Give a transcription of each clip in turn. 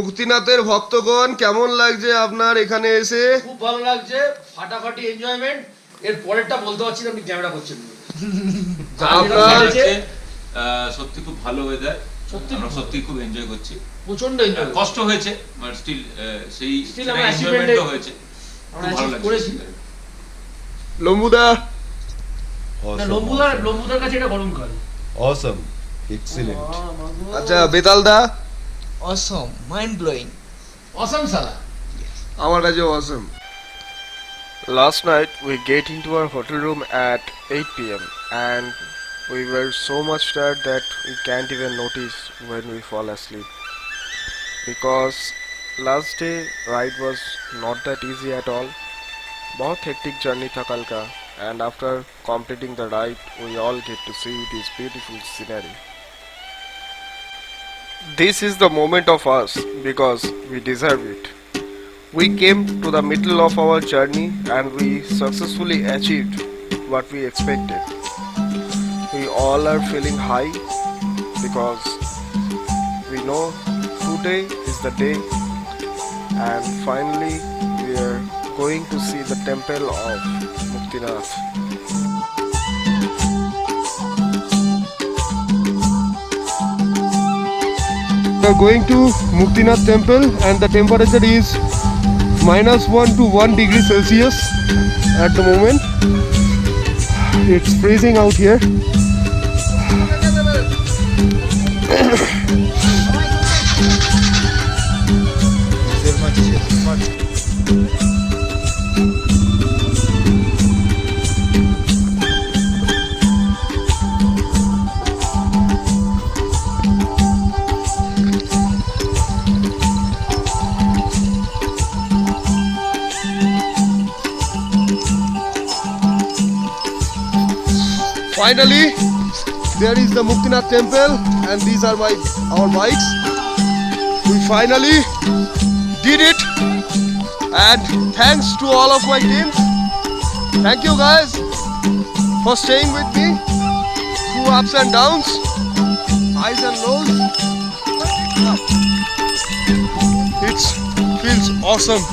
মুক্তিনাথের ভক্তগণ কেমন লাগছে আপনার এখানে এসে? খুব ভালো লাগছে, ফাটাফাটি এনজয়মেন্ট। এর পরেরটা বলতে পারছি না, আপনি ক্যামেরা করছেন। আপনার সত্যি খুব ভালো ওয়েদার, আমরা সত্যি খুব এনজয় করছি। প্রচন্ড এনজয়, কষ্ট হয়েছে বাট স্টিল সেই আমরা এনজয়মেন্টও হয়েছে, আমরা খুব ভালো করেছি। লাগছে। লম্বুদা লম্বুদার কাছে এটা গরম কাল। Awesome. Excellent. আচ্ছা বেতালদা? Awesome, mind blowing. অসাম সালা। আমার কাছে অসম। Last night we get into our hotel room at 8 p.m. and we were so much tired that we can't even notice when we fall asleep. Because last day ride was not that easy at all. बहुत hectic journey था कल का, and after completing the ride we all get to see this beautiful scenery. This is the moment of us because we deserve it. We came to the middle of our journey and we successfully achieved what we expected. We all are feeling high because we know today is the day and finally we are going to see the temple of Muktinath. We are going to Muktinath temple and the temperature is -1 to 1 degree Celsius at the moment. It's freezing out here. Finally, there is the Muktinath temple and these are our bikes. We finally did it and thanks to all of my team. Thank you guys for staying with me through ups and downs, highs and lows. It feels awesome.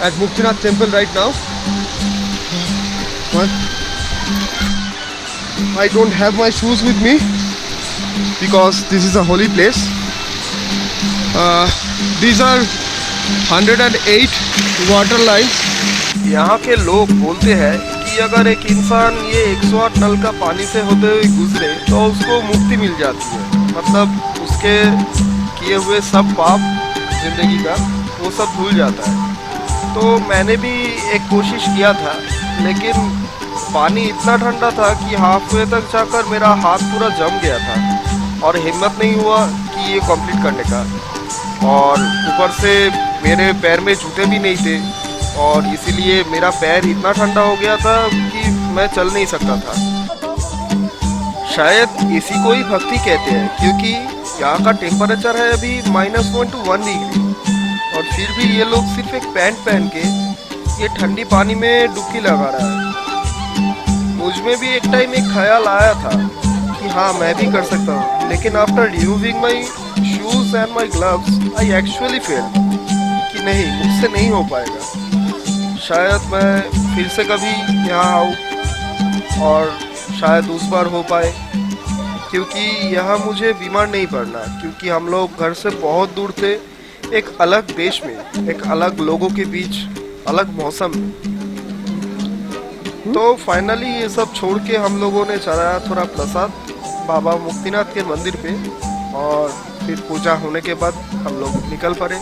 At Muktinath temple right now. What? I don't have my shoes with me because this is a holy place. These are 108 water lines. यहाँ के लोग बोलते हैं कि अगर एक इंसान ये 108 नल का पानी से होते हुए गुजरे तो उसको मुक्ति मिल जाती है, मतलब उसके किए हुए सब पाप जिंदगी का वो सब भूल जाता है। तो मैंने भी एक कोशिश किया था, लेकिन पानी इतना ठंडा था कि हाफ वे तक जाकर मेरा हाथ पूरा जम गया था और हिम्मत नहीं हुआ कि ये कंप्लीट करने का। और ऊपर से मेरे पैर में जूते भी नहीं थे और इसीलिए मेरा पैर इतना ठंडा हो गया था कि मैं चल नहीं सकता था। शायद इसी को ही भक्ति कहते हैं, क्योंकि यहाँ का टेम्परेचर है अभी -1 to 1 डिग्री और फिर भी ये लोग सिर्फ एक पैंट पहन के ये ठंडी पानी में डुबकी लगा रहा है। मुझ में भी एक टाइम एक ख्याल आया था कि हाँ मैं भी कर सकता हूँ, लेकिन after removing my shoes and my gloves I actually fail कि नहीं, मुझसे नहीं हो पाएगा। शायद मैं फिर से कभी यहाँ आऊँ और शायद उस बार हो पाए, क्योंकि यहाँ मुझे बीमार नहीं पड़ना, क्योंकि हम लोग घर से बहुत दूर थे, एक अलग देश में, एक अलग लोगों के बीच, अलग मौसम में। तो फाइनली ये सब छोड़ के हम लोगों ने चढ़ाया थोड़ा प्रसाद बाबा मुक्तिनाथ के मंदिर पे, और फिर पूजा होने के बाद हम लोग निकल पड़े।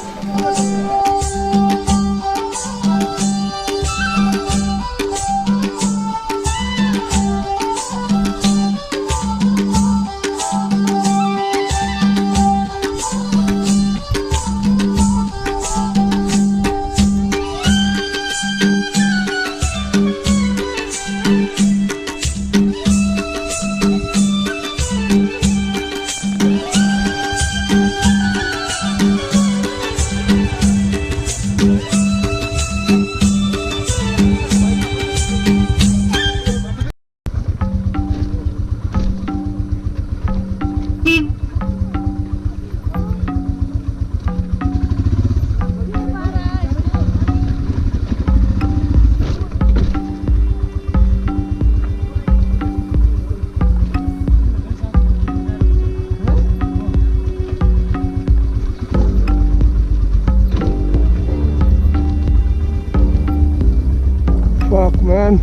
Fuck, man.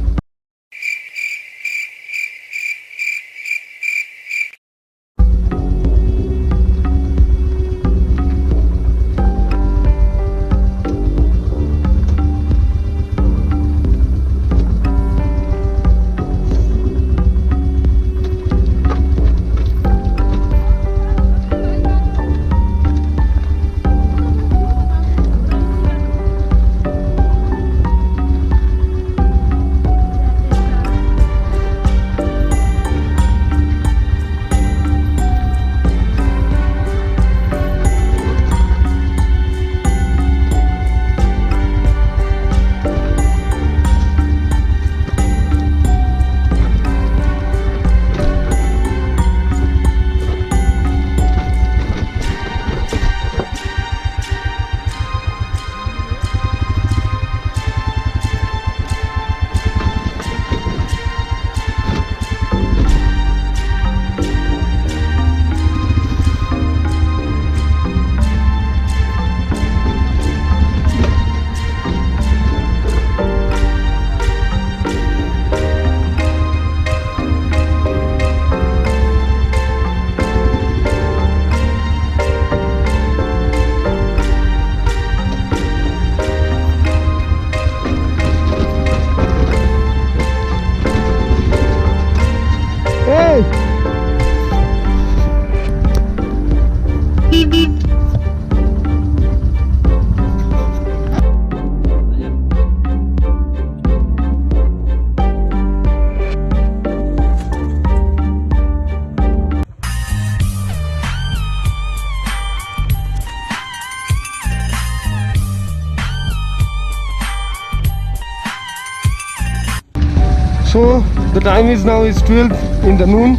So the time is now 12 in the noon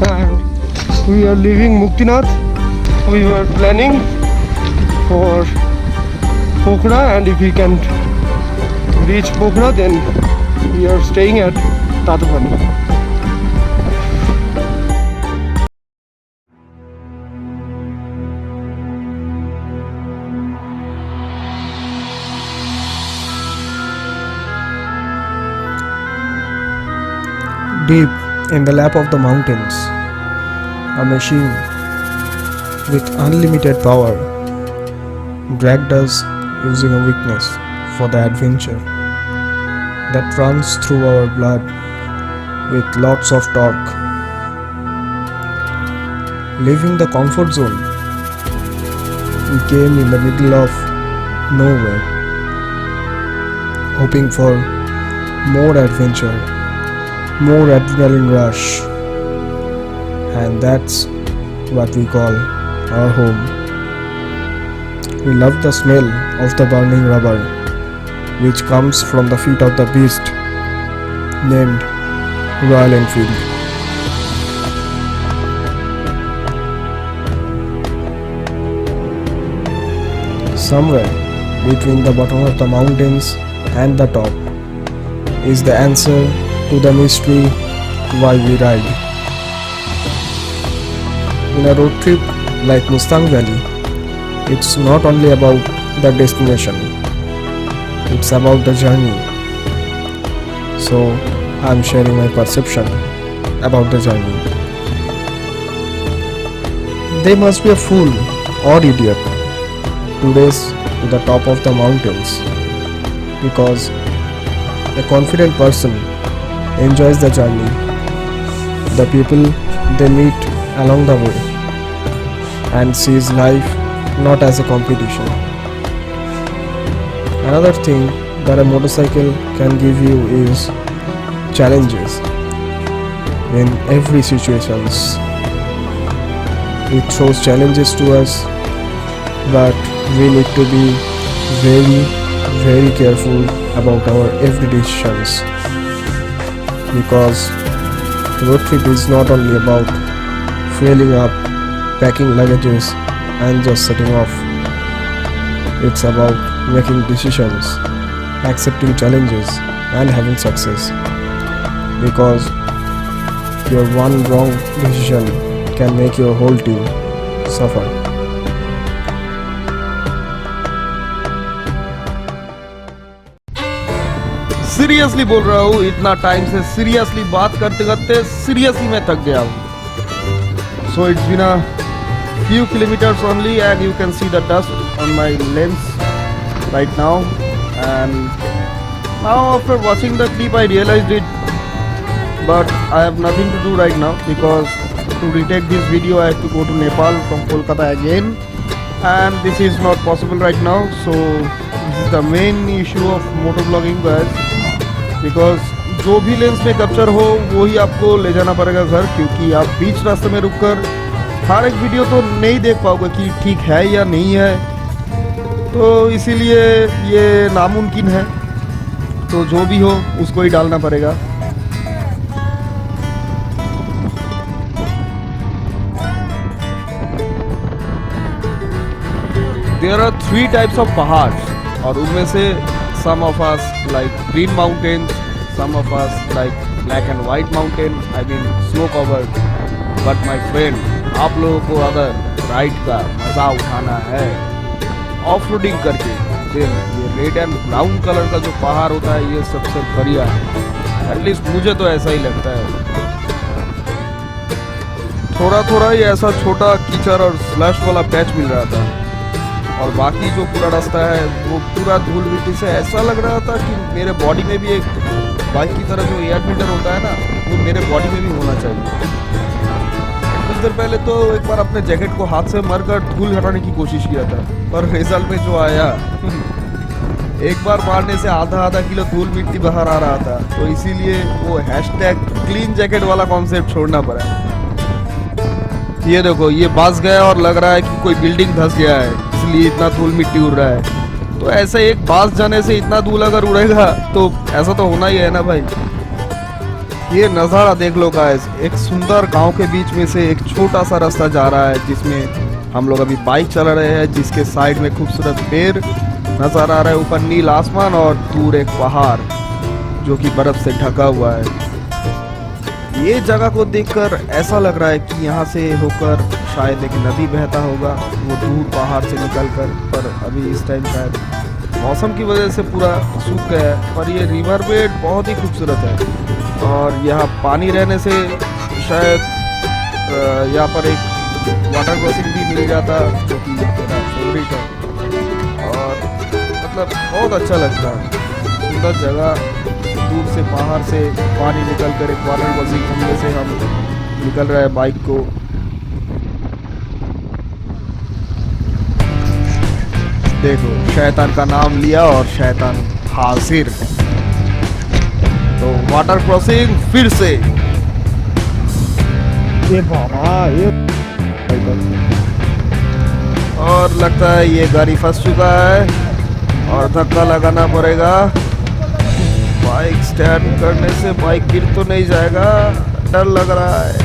and we are leaving Muktinath. We were planning for Pokhara, and if we can reach Pokhara then we are staying at Tatupani. Deep in the lap of the mountains, a machine with unlimited power dragged us using a weakness for the adventure that runs through our blood with lots of torque. Leaving the comfort zone, we came in the middle of nowhere, hoping for more adventure, more adrenaline rush, and that's what we call our home. We love the smell of the burning rubber which comes from the feet of the beast named Royal Enfield. Somewhere between the bottom of the mountains and the top is the answer to the mystery why we ride. In a road trip like Mustang Valley, it's not only about the destination, it's about the journey. So I'm sharing my perception about the journey. They must be a fool or idiot to race to the top of the mountains, because a confident person enjoys the journey, the people they meet along the way, and sees life not as a competition. Another thing that a motorcycle can give you is challenges in every situations. It throws challenges to us, but we need to be very careful about our every decisions, because road trip is not only about filling up, packing luggages and just setting off. It's about making decisions, accepting challenges and having success, because your one wrong decision can make your whole team suffer. Seriously बोल रहा हूँ, इतना time से seriously बात करते करते seriously मैं थक गया हूँ. So it's been a few kilometers only and you can see the dust on my lens right now. And now after watching the clip I realized it, but I have nothing to do right now, because to retake this video I have to go to Nepal from Kolkata again, and this is not possible right now. So this is the main issue of motovlogging, guys, because जो भी lens में capture हो वो ही आपको ले जाना पड़ेगा घर, क्योंकि आप बीच रास्ते में रुककर हर एक वीडियो तो नहीं देख पाओगे कि ठीक है या नहीं है, तो इसीलिए ये नामुमकिन है. तो जो भी हो उसको ही डालना पड़ेगा. There are 3 types of पहाड़, और उनमें से some of us like green mountains, some of us like black and white mountain, I mean snow covered. But my friend, आप लोगों को अगर राइड का मज़ा उठाना है ऑफ रोडिंग करके, फिर ये रेड एंड ब्राउन कलर का जो पहाड़ होता है ये सबसे बढ़िया है. एटलीस्ट मुझे तो ऐसा ही लगता है. थोड़ा ही ऐसा छोटा कीचड़ और स्लश वाला पैच मिल रहा था, और बाकी जो पूरा रास्ता है वो पूरा धूल मिट्टी से ऐसा लग रहा था कि मेरे बॉडी में भी एक बाइक की तरह जो एयर फिल्टर होता है ना, वो मेरे बॉडी में भी होना चाहिए. कुछ देर पहले तो एक बार अपने जैकेट को हाथ से मारकर धूल हटाने की कोशिश किया था, पर रिजल्ट में जो आया एक बार मारने से आधा किलो धूल मिट्टी बाहर आ रहा था. तो इसीलिए वो #क्लीन जैकेट वाला कॉन्सेप्ट छोड़ना पड़ा. ये देखो, ये बास गया और लग रहा है कि कोई बिल्डिंग धंस गया है, इसलिए इतना धूल मिट्टी उड़ रहा है. तो ऐसे एक बास जाने से इतना धूल अगर उड़ेगा तो ऐसा तो होना ही है ना भाई. ये नज़ारा देख लो गाइस, एक सुंदर गांव के बीच में से एक छोटा सा रास्ता जा रहा है, जिसमें हम लोग अभी बाइक चला रहे हैं, जिसके साइड में खूबसूरत पेड़ नज़र आ रहा है, ऊपर नीला आसमान और दूर एक पहाड़ जो कि बर्फ से ढका हुआ है. ये जगह को देखकर ऐसा लग रहा है कि यहाँ से होकर शायद एक नदी बहता होगा वो दूर पहाड़ से निकलकर, पर अभी इस टाइम शायद मौसम की वजह से पूरा सूख गया है. पर ये रिवर बेड बहुत ही खूबसूरत है, और यहाँ पानी रहने से शायद यहाँ पर एक वाटर क्रॉसिंग भी मिल जाता, जो कि मेरा फेवरेट है. और मतलब बहुत अच्छा लगता है. सुंदर जगह, दूर से पहाड़ से पानी निकल कर एक वाटर क्रॉसिंग घूमने से हम निकल रहे हैं बाइक को. देखो, शैतान का नाम लिया और शैतान हाजिर. तो वाटर क्रॉसिंग फिर से. ये बाबा, ये और लगता है ये गाड़ी फंस चुका है और धक्का लगाना पड़ेगा. बाइक स्टैंड करने से बाइक गिर तो नहीं जाएगा, डर लग रहा है.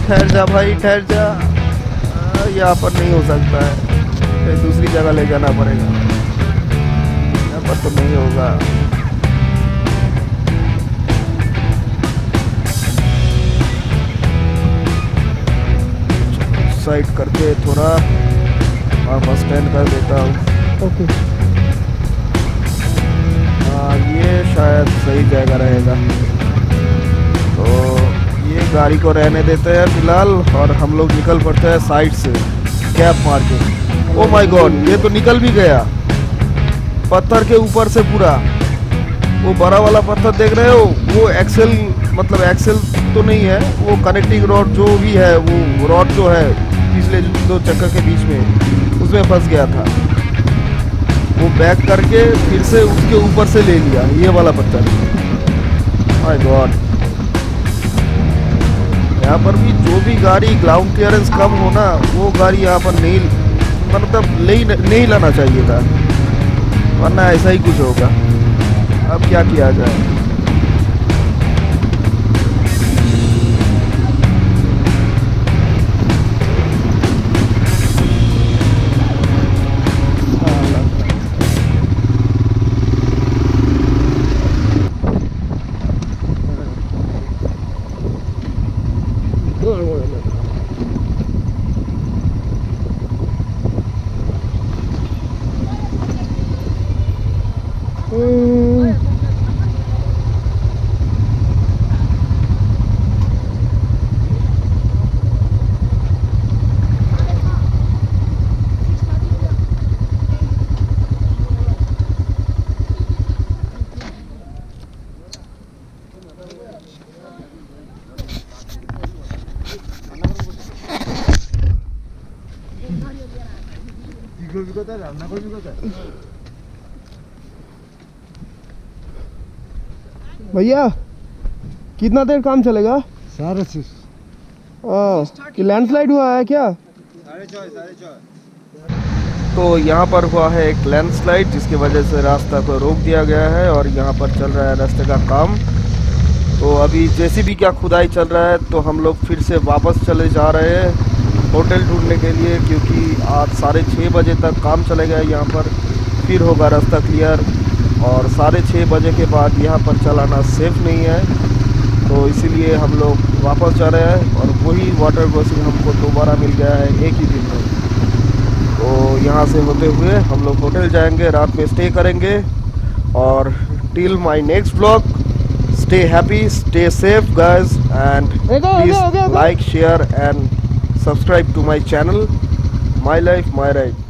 ठहर जा भाई, ठहर जा, यहाँ पर नहीं हो सकता है. कहीं दूसरी जगह ले जाना पड़ेगा, यहाँ पर तो नहीं होगा। साइड करके थोड़ा वापस स्टैंड कर देता हूँ। ओके हाँ, ये शायद सही जगह रहेगा, तो ये गाड़ी को रहने देते हैं फिलहाल और हम लोग निकल पड़ते हैं साइड से कैप मार के। ओ माय गॉड, ये तो निकल भी गया पत्थर के ऊपर से पूरा। वो बड़ा वाला पत्थर देख रहे हो, वो एक्सेल मतलब एक्सेल तो नहीं है, वो कनेक्टिंग रॉड जो भी है, वो रॉड जो है पिछले दो चक्कर के बीच में उसमें फंस गया था। वो बैक करके फिर से उसके ऊपर से ले लिया ये वाला पत्थर। माय गॉड, यहाँ पर भी जो भी गाड़ी ग्राउंड क्लियरेंस कम हो ना, वो गाड़ी यहाँ पर नहीं मतलब नहीं लाना चाहिए था, वरना ऐसा ही कुछ होगा। अब क्या किया जाए। भैया कितना देर काम चलेगा? कि लैंडस्लाइड हुआ है क्या? तो यहाँ पर हुआ है एक लैंडस्लाइड, जिसकी वजह से रास्ता को रोक दिया गया है और यहाँ पर चल रहा है रास्ते का काम। तो अभी जेसीबी का खुदाई चल रहा है, तो हम लोग फिर से वापस चले जा रहे हैं होटल ढूंढने के लिए, क्योंकि आज 6:30 बजे तक काम चलेगा यहाँ पर, फिर होगा रास्ता क्लियर। और 6:30 बजे के बाद यहाँ पर चलाना सेफ नहीं है, तो इसीलिए हम लोग वापस जा रहे हैं। और वही वाटर क्रॉसिंग हमको दोबारा मिल गया है एक ही दिन में। तो यहाँ से होते हुए हम लोग होटल जाएंगे, रात में स्टे करेंगे। और till my next vlog, stay happy, stay safe guys, and please like, share and subscribe to my channel, My Life My Ride.